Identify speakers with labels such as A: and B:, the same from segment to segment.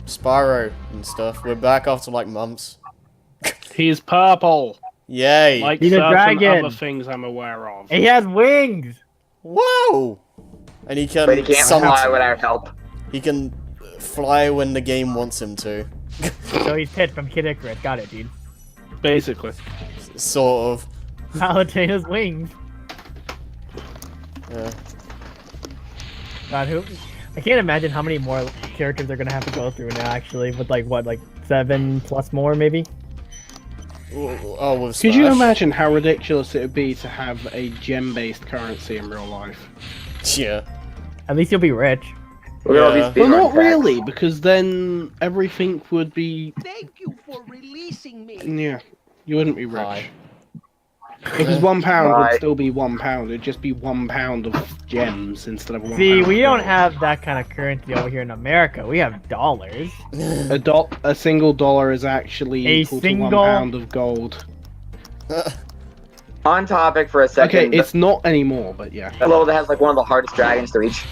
A: Spyro and stuff. We're back after like months.
B: He's purple.
A: Yay!
B: Like
C: He's a
B: certain
C: dragon.
B: other things I'm aware of.
C: He has wings!
A: Whoa! And he can
D: But he can't fly without help.
A: He can fly when the game wants him to.
C: So he's Pit from Kid Icarus. Got it, dude.
B: Basically.
A: Sort of.
C: Palutena's wings.
A: Yeah.
C: God, I can't imagine how many more characters they're gonna have to go through now, actually, with like, what, like 7 plus more, maybe?
A: Oh, with
B: Could you
A: Smash?
B: imagine how ridiculous it would be to have a gem-based currency in real life?
A: Yeah.
C: At least you'll be rich.
D: Look at all
A: Yeah.
D: these
B: Well, not
D: speedrun
B: really, because then everything would be...
E: Thank you for releasing me.
B: Yeah, you wouldn't be rich.
A: Hi.
B: Because £1
D: Right.
B: would still be £1. It'd just be £1 of gems instead of £1.
C: See, we don't
B: gold.
C: have that kind of currency over here in America. We have dollars.
B: A single dollar is actually
C: A
B: equal
C: single-
B: to £1 of gold.
D: facts. On topic for a second.
B: Okay, it's not anymore, but yeah.
D: the level that has like one of the hardest dragons to reach.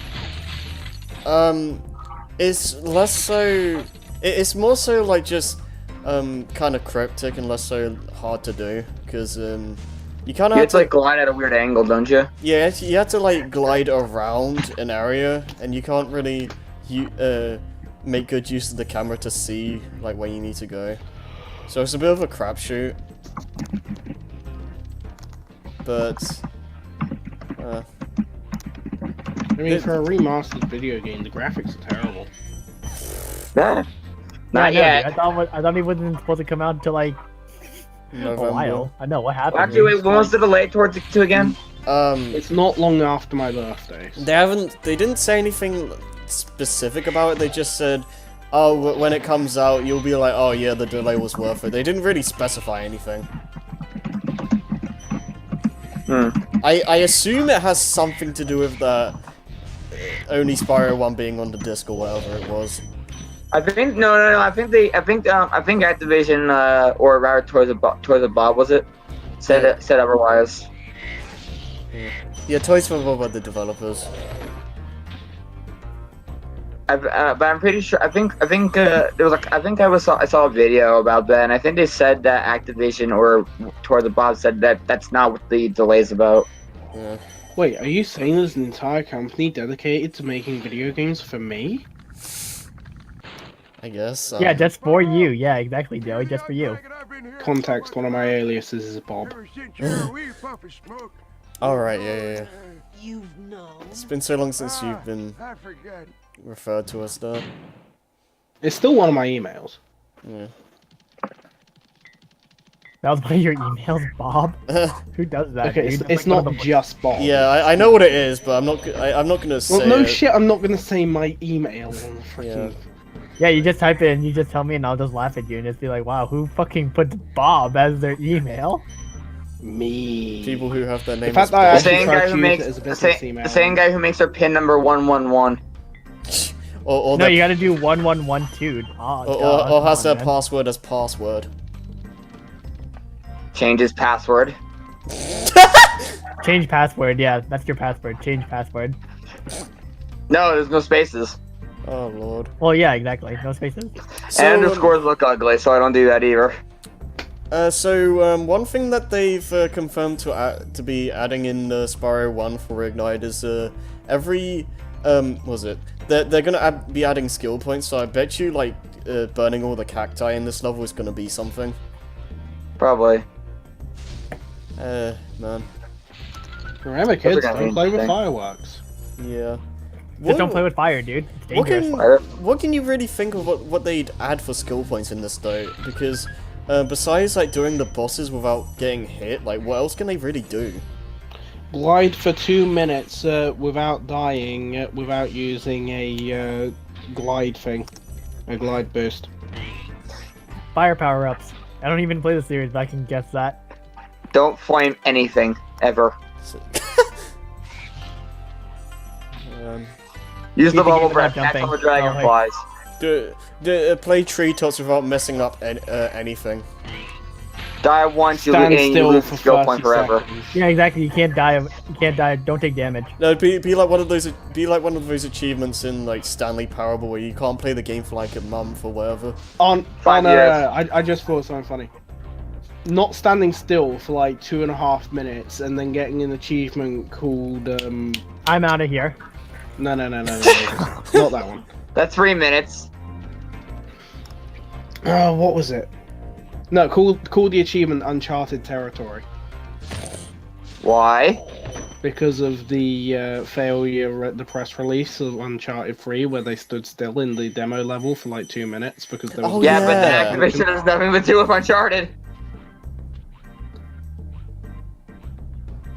A: It's less so. It's more so like just kind of cryptic and less so hard to do because you kind of
D: You
A: have
D: have to
A: to
D: like glide at a weird angle, don't you?
A: yeah you have to like glide around an area and you can't really make good use of the camera to see like where you need to go. So it's a bit of a crapshoot. But
B: I mean, for a remastered video game, the graphics are terrible.
D: Nah. Not
C: Yeah,
D: yet.
C: I know, dude. I thought he wasn't supposed to come out until like a
A: November.
C: while. I know what happened.
D: Actually, wait, when was the delay towards to again?
B: It's not long after my birthday.
A: They didn't say anything specific about it. They just said, oh, when it comes out, you'll be like, oh yeah, the delay was worth it. They didn't really specify anything. I assume it has something to do with the only Spyro 1 being on the disc or whatever it was.
D: I think no. I think Activision or rather Toys of Bob was it said otherwise.
A: Yeah, Toys for Bob are the developers.
D: But I'm pretty sure. I think there was like I saw a video about that, and I think they said that Activision or Toys of Bob said that that's not what the delay's about.
A: Yeah.
B: Wait, are you saying there's an entire company dedicated to making video games for me?
A: I guess.
C: Yeah, just for you. Yeah, exactly, Joey. Just for you.
B: Context, one of my aliases is Bob.
A: Alright, yeah.
E: You've known.
A: It's been so long since you've been referred to as that.
B: It's still one of my emails.
A: Yeah.
C: That was one of your emails, Bob. Who does that?
B: Okay,
C: dude?
B: it's
C: That's like one
B: not
C: of the-
B: just Bob.
A: Yeah, I know what it is, but I'm not gonna say
B: Well, no
A: it.
B: shit, I'm not gonna say my email on the freaking...
C: Yeah, you just type it and you just tell me and I'll just laugh at you and just be like, wow, who fucking puts Bob as their email?
B: Me.
A: People who have their name
B: fact
A: as
B: that I
D: The
A: Bob.
B: actually
D: same
B: tried
D: guy
B: to
D: who
B: use
D: makes
B: it as a business email.
D: the same guy who makes their pin number 111.
A: Or
C: No,
A: their-
C: you gotta do 1112. Oh,
A: or has their password as password.
D: Change his password.
C: Change password, yeah, that's your password. Change password.
D: No, there's no spaces.
A: Oh lord.
C: Well, yeah, exactly. No spaces.
A: So,
D: And underscores look ugly, so I don't do that either.
A: One thing that they've confirmed to be adding in Spyro 1 for Reignite is every was it? They're gonna be adding skill points. So I bet you like burning all the cacti in this level is gonna be something.
D: Probably.
A: Man.
B: Remember, kids,
D: gonna
B: don't
D: be
B: play with
D: interesting.
B: fireworks.
A: Yeah.
C: Just don't play with fire, dude. It's dangerous.
A: What can you really think of what they'd add for skill points in this though? Because besides like doing the bosses without getting hit, like what else can they really do?
B: Glide for 2 minutes without dying, without using a glide thing. A glide boost.
C: Fire power-ups. I don't even play the series, but I can guess that.
D: Don't flame anything ever. Use the
C: Keep
D: bubble
C: thinking
D: breath.
C: about
D: Catch
C: jumping.
D: all the dragonflies.
A: Play treetops without messing up anything.
D: Die once, you
B: Stand
D: and you
B: still
D: lose
B: for
D: skill
B: 30
D: point forever.
B: seconds.
C: Yeah, exactly. You can't die. You can't die. Don't take damage.
A: No, be like one of those. Be like one of those achievements in like Stanley Parable where you can't play the game for like a month or whatever.
B: On
D: 5 years.
B: I just thought of something funny. Not standing still for like 2.5 minutes and then getting an achievement called
C: I'm out of here.
B: no, not that one.
D: That's 3 minutes.
B: Oh, what was it? No, called the achievement Uncharted Territory
D: Why?
B: because of the failure at the press release of Uncharted 3 where they stood still in the demo level for like 2 minutes because there was
A: Oh,
D: Yeah, but the
A: yeah.
D: Activision has nothing to do with Uncharted.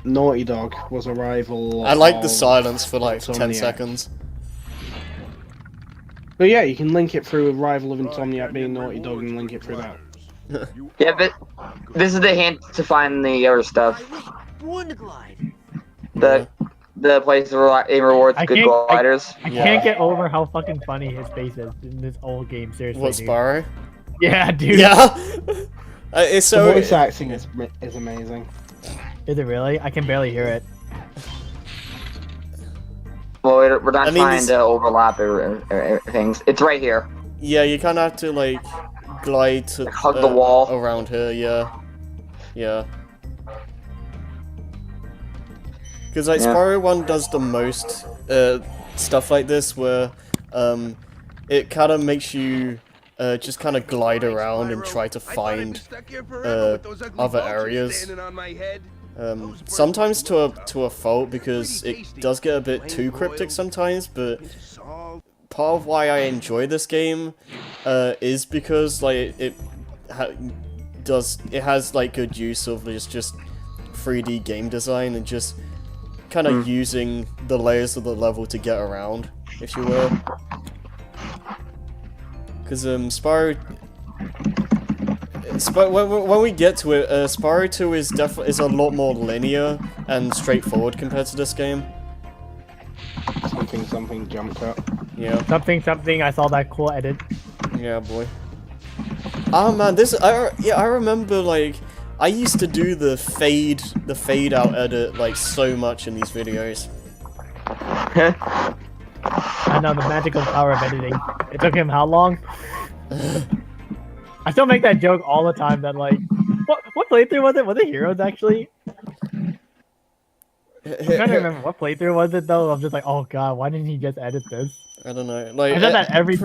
B: Naughty Dog was a rival.
A: I like the
B: of
A: silence for like 10
B: Insomniac.
A: seconds.
B: But yeah, you can link it through a rival of Insomniac being Naughty Dog and link it through that.
D: Yeah, but this is the hint to find the other stuff.
E: One glide.
D: The place where it rewards
C: I
D: good
C: can't-
D: gliders.
C: I
A: Yeah.
C: can't get over how fucking funny his face is in this old game. Seriously,
A: What,
C: dude.
A: Spyro?
C: Yeah, dude.
A: Yeah. It's
B: The
A: so.
B: voice acting is amazing.
C: Is it really? I can barely hear it.
D: Well, we're not
A: I mean,
D: trying
A: this-
D: to overlap things. It's right here.
A: Yeah, you kind of have to like glide to
D: Like, hug the wall.
A: around here. Yeah, yeah. Because like
D: Yeah.
A: Spyro 1 does the most stuff like this, where it kind of makes you just kind of glide around and try to find other areas. Sometimes to a fault because it does get a bit too cryptic sometimes, but part of why I enjoy this game is because like it has like good use of just 3D game design and just kind of using the layers of the level to get around, if you will. Because Spyro, when we get to it, Spyro 2 is a lot more linear and straightforward compared to this game.
B: Something jumped up.
A: Yeah,
C: Something. I saw that cool edit.
A: yeah, boy. Oh man, I remember like I used to do the fade out edit like so much in these videos.
C: I know the magical power of editing. It took him how long? I still make that joke all the time. That like, what playthrough was it? Was it Heroes actually? I'm trying to remember what playthrough was it though. I'm just like, oh god, why didn't he just edit this?
A: I don't know. Like
C: I said that every.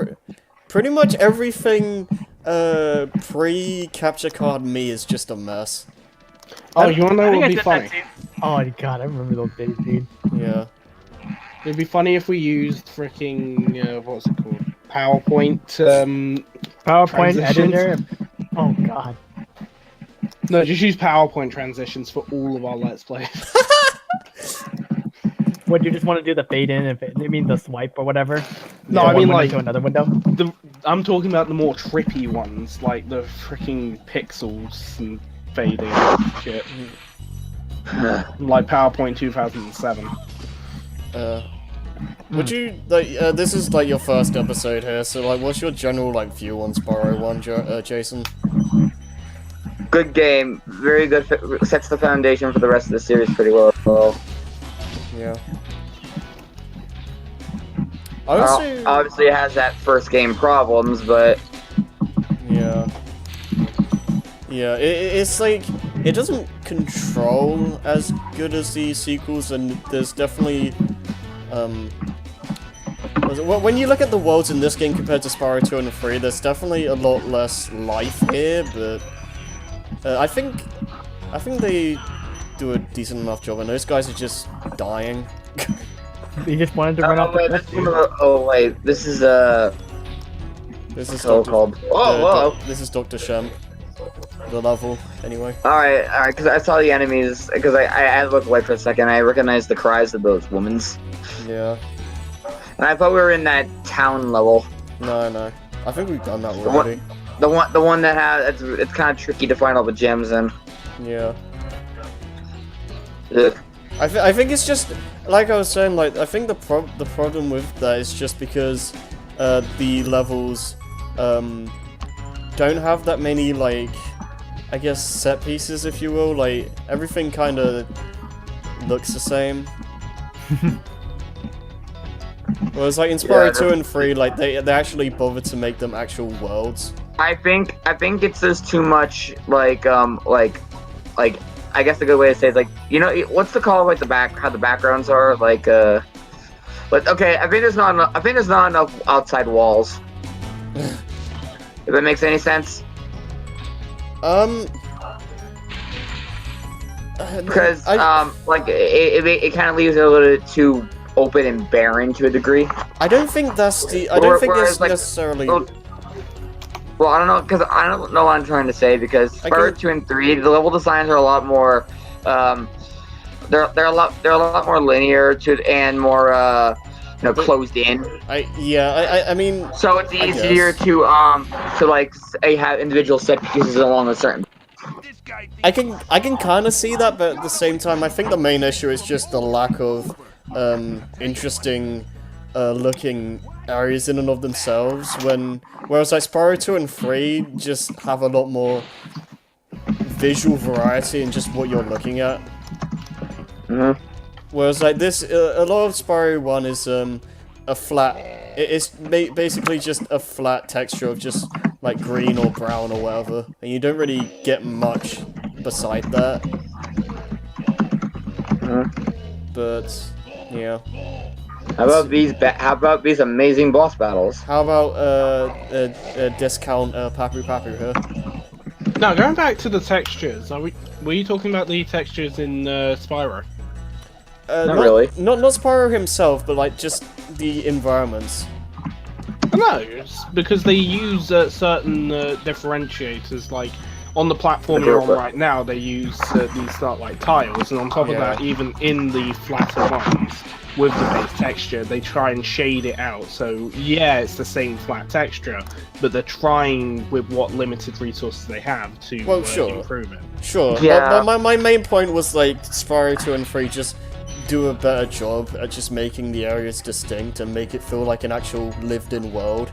A: pretty much everything pre-capture card me is just a mess.
B: Oh, you wanna know
C: I
B: what
C: think
B: would
C: I
B: be
C: said
B: funny?
C: that too. Oh god, I remember those days, dude.
A: Yeah.
B: It'd be funny if we used freaking what's it called? PowerPoint.
C: PowerPoint
B: Transitions.
C: editor. Oh god.
B: No, just use PowerPoint transitions for all of our Let's Plays.
C: What, you just want to do the fade in and I mean the swipe or whatever?
B: No,
C: From
B: I
C: one
B: mean
C: window
B: like
C: to another window.
B: I'm talking about the more trippy ones, like the freaking pixels and fading and shit. Like PowerPoint 2007.
A: Would you like? This is like your first episode here, so like, what's your general like view on Spyro 1, Jason?
D: Good game. Very good. Sets the foundation for the rest of the series pretty well.
A: Yeah. I would say,
D: Obviously, it has that first game problems, but
A: yeah. Yeah, it's like, it doesn't control as good as the sequels, and there's definitely, when you look at the worlds in this game compared to Spyro 2 and 3, there's definitely a lot less life here, but I think they do a decent enough job, and those guys are just dying.
C: He just wanted to run off the cliff, dude.
D: This is
A: This is
D: so
A: Dr.
D: called. Whoa.
A: This is Dr. Shemp. The level, anyway.
D: All right. Because I saw the enemies. Because I looked away for a second. I recognized the cries of those women's.
A: Yeah.
D: And I thought we were in that town level.
A: No. I think we've done that already.
D: The one that has it's kind of tricky to find all the gems in.
A: Yeah.
D: Ugh.
A: I think it's just, like I was saying, like, I think the problem with that is just because the levels don't have that many, like, I guess, set pieces, if you will. Like, everything kind of looks the same. Whereas, like, in Spyro 2 and 3, like, they actually bothered to make them actual worlds.
D: I think it's just too much like I guess a good way to say it is like, you know, what's the call like how the backgrounds are like but okay, I think there's not enough outside walls. If that makes any sense. Because like it kind of leaves it a little bit too open and barren to a degree.
A: I don't think that's the. I don't think that's necessarily.
D: Well, I don't know, because I don't know what I'm trying to say, because Spyro 2 and 3, the level designs are a lot more, they're a lot more linear and more, you know, closed in.
A: I mean.
D: So it's easier to like have individual set pieces along a certain.
A: I can kind of see that, but at the same time, I think the main issue is just the lack of interesting looking areas in and of themselves, whereas like Spyro 2 and 3 just have a lot more visual variety in just what you're looking at. Whereas like this, a lot of Spyro 1 is a flat, it's basically just a flat texture of just like green or brown or whatever, and you don't really get much beside that. But yeah.
D: How about these amazing boss battles?
A: How about discount Papu Papu here?
B: Now, going back to the textures, were you talking about the textures in Spyro?
D: Not really.
A: Not Spyro himself, but like just the environments.
B: No, it's because they use certain differentiators, like on the platform you're on right now, they use these like tiles, and on top of that, even in the flatter ones, with the base texture, they try and shade it out. So yeah, it's the same flat texture, but they're trying with what limited resources they have to improve it.
A: Sure.
D: Yeah.
A: But my main point was like Spyro 2 and 3 just do a better job at just making the areas distinct and make it feel like an actual lived-in world.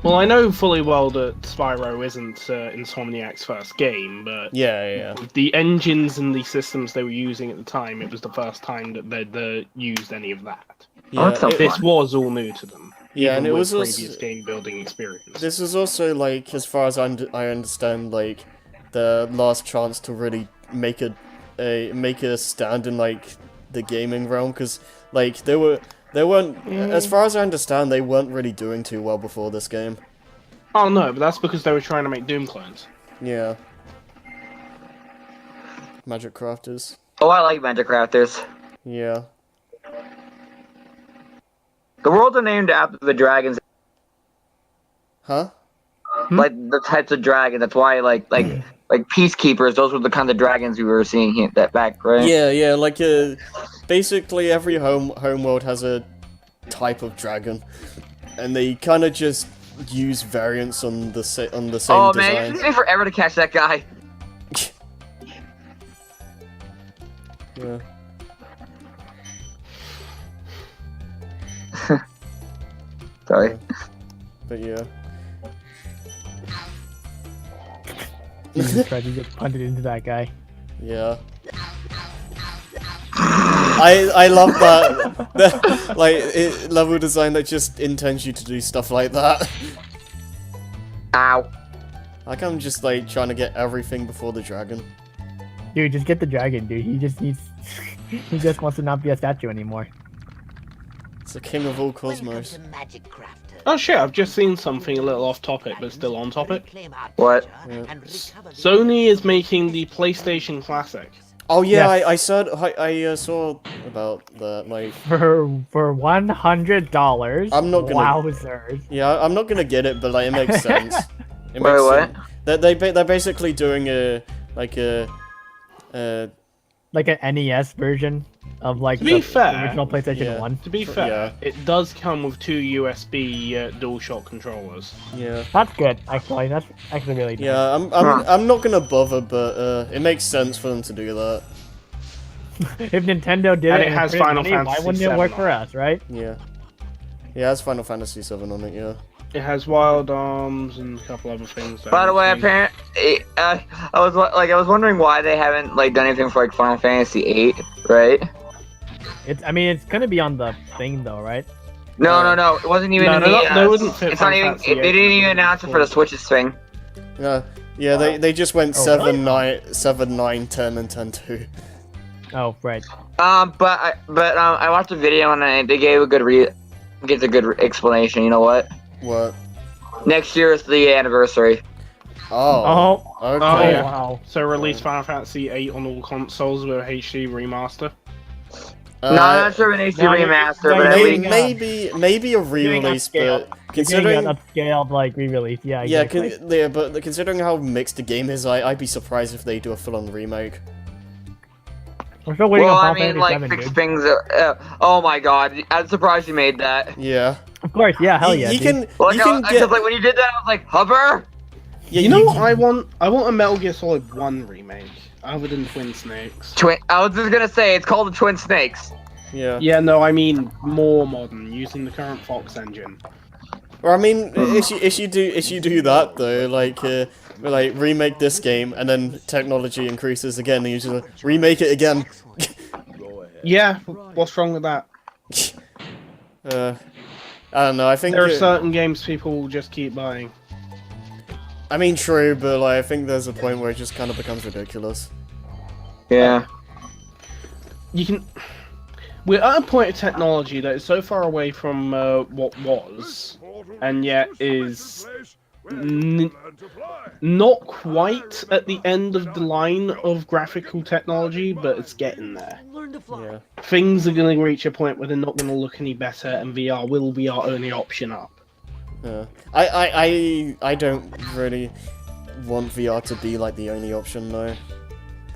B: Well, I know fully well that Spyro isn't Insomniac's first game, but
A: yeah.
B: The engines and the systems they were using at the time, it was the first time that they'd used any of that.
A: Yeah,
B: this was all new to them.
A: Yeah, and it was
B: previous
A: also
B: game building experience.
A: This was also like, as far as I understand, like the last chance to really make a stand in like the gaming realm, because like they weren't, as far as I understand, they weren't really doing too well before this game.
B: Oh no, but that's because they were trying to make Doom clones.
A: Yeah. Magic Crafters.
D: Oh, I like Magic Crafters.
A: Yeah.
D: The worlds are named after the dragons.
A: Huh?
D: Like the types of dragon. That's why like peacekeepers. Those were the kind of dragons we were seeing here that back, right?
A: Yeah. Like basically every home world has a type of dragon, and they kind of just use variants on the same
D: Oh
A: design.
D: man, it's taking forever to catch that guy.
A: Yeah.
D: Sorry.
A: But yeah.
C: You just tried to get punted into that guy.
A: Yeah. I love that, like level design that just intends you to do stuff like that.
D: Ow.
A: Like I'm just like trying to get everything before the dragon.
C: Dude, just get the dragon, dude. He just needs... he just wants to not be a statue anymore.
A: It's the king of all
E: Welcome
A: cosmos.
E: to Magic Crafter.
B: Oh shit, I've just seen something a little off topic, but still on topic.
D: What?
B: Sony is making the PlayStation Classic.
A: Oh yeah,
C: Yes.
A: I saw about that. Like
C: For $100.
A: I'm not gonna-
C: Wowzers.
A: yeah, I'm not gonna get it, but like it makes sense. It
D: Wait,
A: makes
D: what?
A: sense. They're basically doing a like a
C: Like an NES version of like
B: To be
C: the
B: fair-
C: original PlayStation
A: Yeah.
C: 1.
B: To be fair,
A: Yeah.
B: it does come with two USB DualShock controllers.
A: yeah.
C: That's good, actually. That's actually really good.
A: Yeah, I'm not gonna bother, but it makes sense for them to do that.
C: If Nintendo did
B: And
C: it
B: it has
C: printed
B: Final
C: money, why
B: Fantasy
C: wouldn't it work
B: VII
C: for
B: on
C: us, right?
A: Yeah. Yeah, it has Final Fantasy VII on it, yeah.
B: It has wild arms and a couple other things.
D: By the way, I was wondering why they haven't like done anything for like Final Fantasy VIII, right?
C: I mean, it's gonna be on the thing though, right?
D: No, it wasn't even
B: No,
D: in
B: no,
D: the.
B: no, they wouldn't fit
D: It's not
B: Final
D: even.
B: Fantasy
D: They
B: VIII
D: didn't even announce it for the Switch's thing.
A: Yeah, they just went
C: Oh,
A: 7,
C: really?
A: 9, 9, 10, and 10 2.
C: Oh, right.
D: I watched a video and they gave a good explanation. You know what?
A: What?
D: Next year is the anniversary.
A: Oh.
C: Oh,
A: Okay.
B: Oh, yeah.
C: wow.
B: So release Final Fantasy VIII on all consoles with a HD remaster.
D: No, I'm not sure of an HD
C: no, you're-
D: remaster,
C: no,
D: but
C: you're
D: at
C: getting,
D: least
A: maybe a
C: getting
A: re-release,
C: upscaled.
A: but
C: Considering
A: considering
C: an upscaled like re-release, yeah,
A: yeah,
C: exactly.
A: but considering how mixed the game is, I'd be surprised if they do a full-on remake.
C: We're still waiting
D: well,
C: on
D: I
C: Final
D: mean,
C: Fantasy
D: like
C: 7,
D: fix
C: dude.
D: things. Oh my god, I'm surprised you made that.
A: Yeah.
C: Of course, yeah, hell yeah.
A: He
C: dude.
A: can.
D: Like,
A: He can get.
D: like when you did that, I was like, Hover.
A: Yeah,
B: You know what I want? I want a Metal Gear Solid 1 remake, other than Twin Snakes.
D: I was just gonna say it's called the Twin Snakes.
A: Yeah.
B: Yeah, no, I mean more modern, using the current Fox engine.
A: Or I mean, if you do that though, like remake this game and then technology increases again, and you just remake it again.
B: Yeah, what's wrong with that?
A: I don't know. I think
B: There are certain games people will just keep buying.
A: I mean, true, but like I think there's a point where it just kind of becomes ridiculous.
D: Yeah.
B: You can. We're at a point of technology that is so far away from what was, and yet is not quite at the end of the line of graphical technology, but it's getting there.
E: Learn to fly.
A: Yeah.
B: Things are going to reach a point where they're not going to look any better, and VR will be our only option up.
A: Yeah. I don't really want VR to be like the only option though.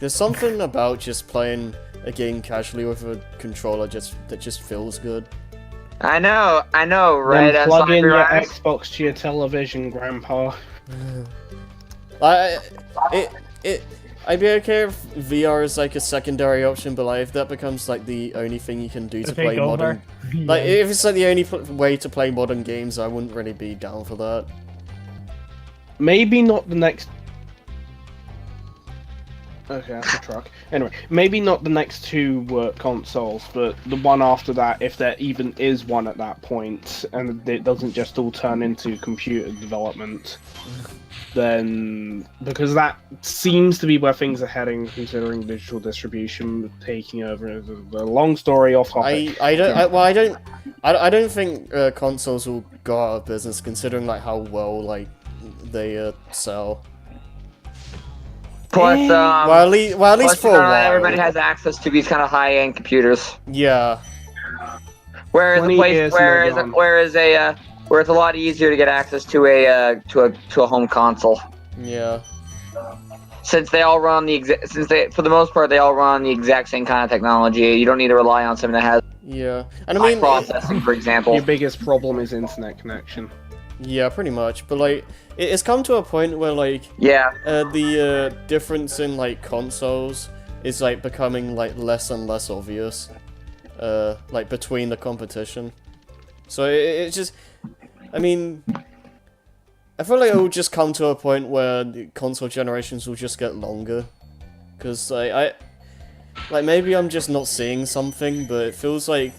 A: There's something about just playing a game casually with a controller that just feels good.
D: I know, right?
B: Then plug in your
D: Sunrise?
B: Xbox to your television, Grandpa.
A: I'd be okay if VR is like a secondary option, but like if that becomes like the only thing you can do to play modern, like if it's like the only way to play modern games, I wouldn't really be down for that.
B: Maybe not the next. Okay, that's a truck. Anyway, maybe not the next two consoles, but the one after that, if there even is one at that point, and it doesn't just all turn into computer development, then because that seems to be where things are heading, considering digital distribution taking over. A long story off topic.
A: I don't think consoles will go out of business, considering like how well like they sell.
D: Plus,
A: Well, at least for a
D: not
A: while.
D: everybody has access to these kind of high-end computers.
A: Yeah.
D: Whereas
B: 20 years and they're
D: where it's a lot easier to get access to a home console.
A: Yeah.
D: Since they all run for the most part, they all run the exact same kind of technology. You don't need to rely on something that has
A: Yeah. And I
D: high
A: mean,
D: processing, for example.
B: Your biggest problem is internet connection.
A: yeah, pretty much. But like, it's come to a point where like
D: Yeah.
A: the difference in like consoles is like becoming like less and less obvious. Like between the competition. So it's just, I mean, I feel like it will just come to a point where the console generations will just get longer. Cause like maybe I'm just not seeing something, but it feels like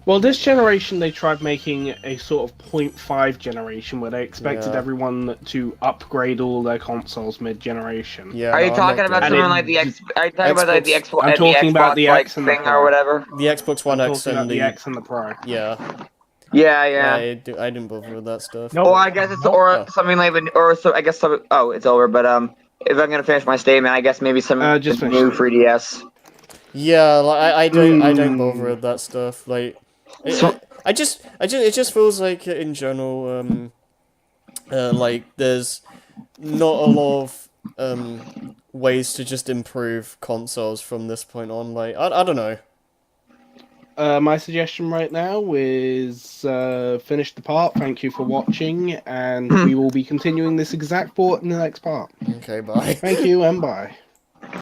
B: Well, this generation they tried making a sort of 0.5 generation where they expected
A: Yeah.
B: everyone to upgrade all their consoles mid-generation.
A: yeah.
D: Are you
A: no, I'm
D: talking
A: not
D: about
A: doing
B: And
D: something
B: it-
D: like the X? Are you talking about like the
A: Xbox-
D: Xbox?
B: I'm talking about the
D: Xbox,
B: X and the
D: thing
B: Pro.
D: or whatever.
A: the Xbox One
B: I'm
A: X
B: talking about
A: and
B: the X and the Pro.
A: yeah.
D: Yeah.
A: I didn't bother with that stuff.
C: Nope.
D: Or I guess it's
C: Nope.
D: or something like I guess some. Oh, it's over. But if I'm gonna finish my statement, I guess maybe some
B: Just finish
D: new
B: it.
D: 3DS.
A: Yeah, like I don't bother with that stuff. Like,
D: So-
A: it just feels like in general, like there's not a lot of ways to just improve consoles from this point on. Like, I don't know.
B: My suggestion right now is finish the part. Thank you for watching, and we will be continuing this exact port in the next part.
A: Okay, bye.
B: Thank you and bye.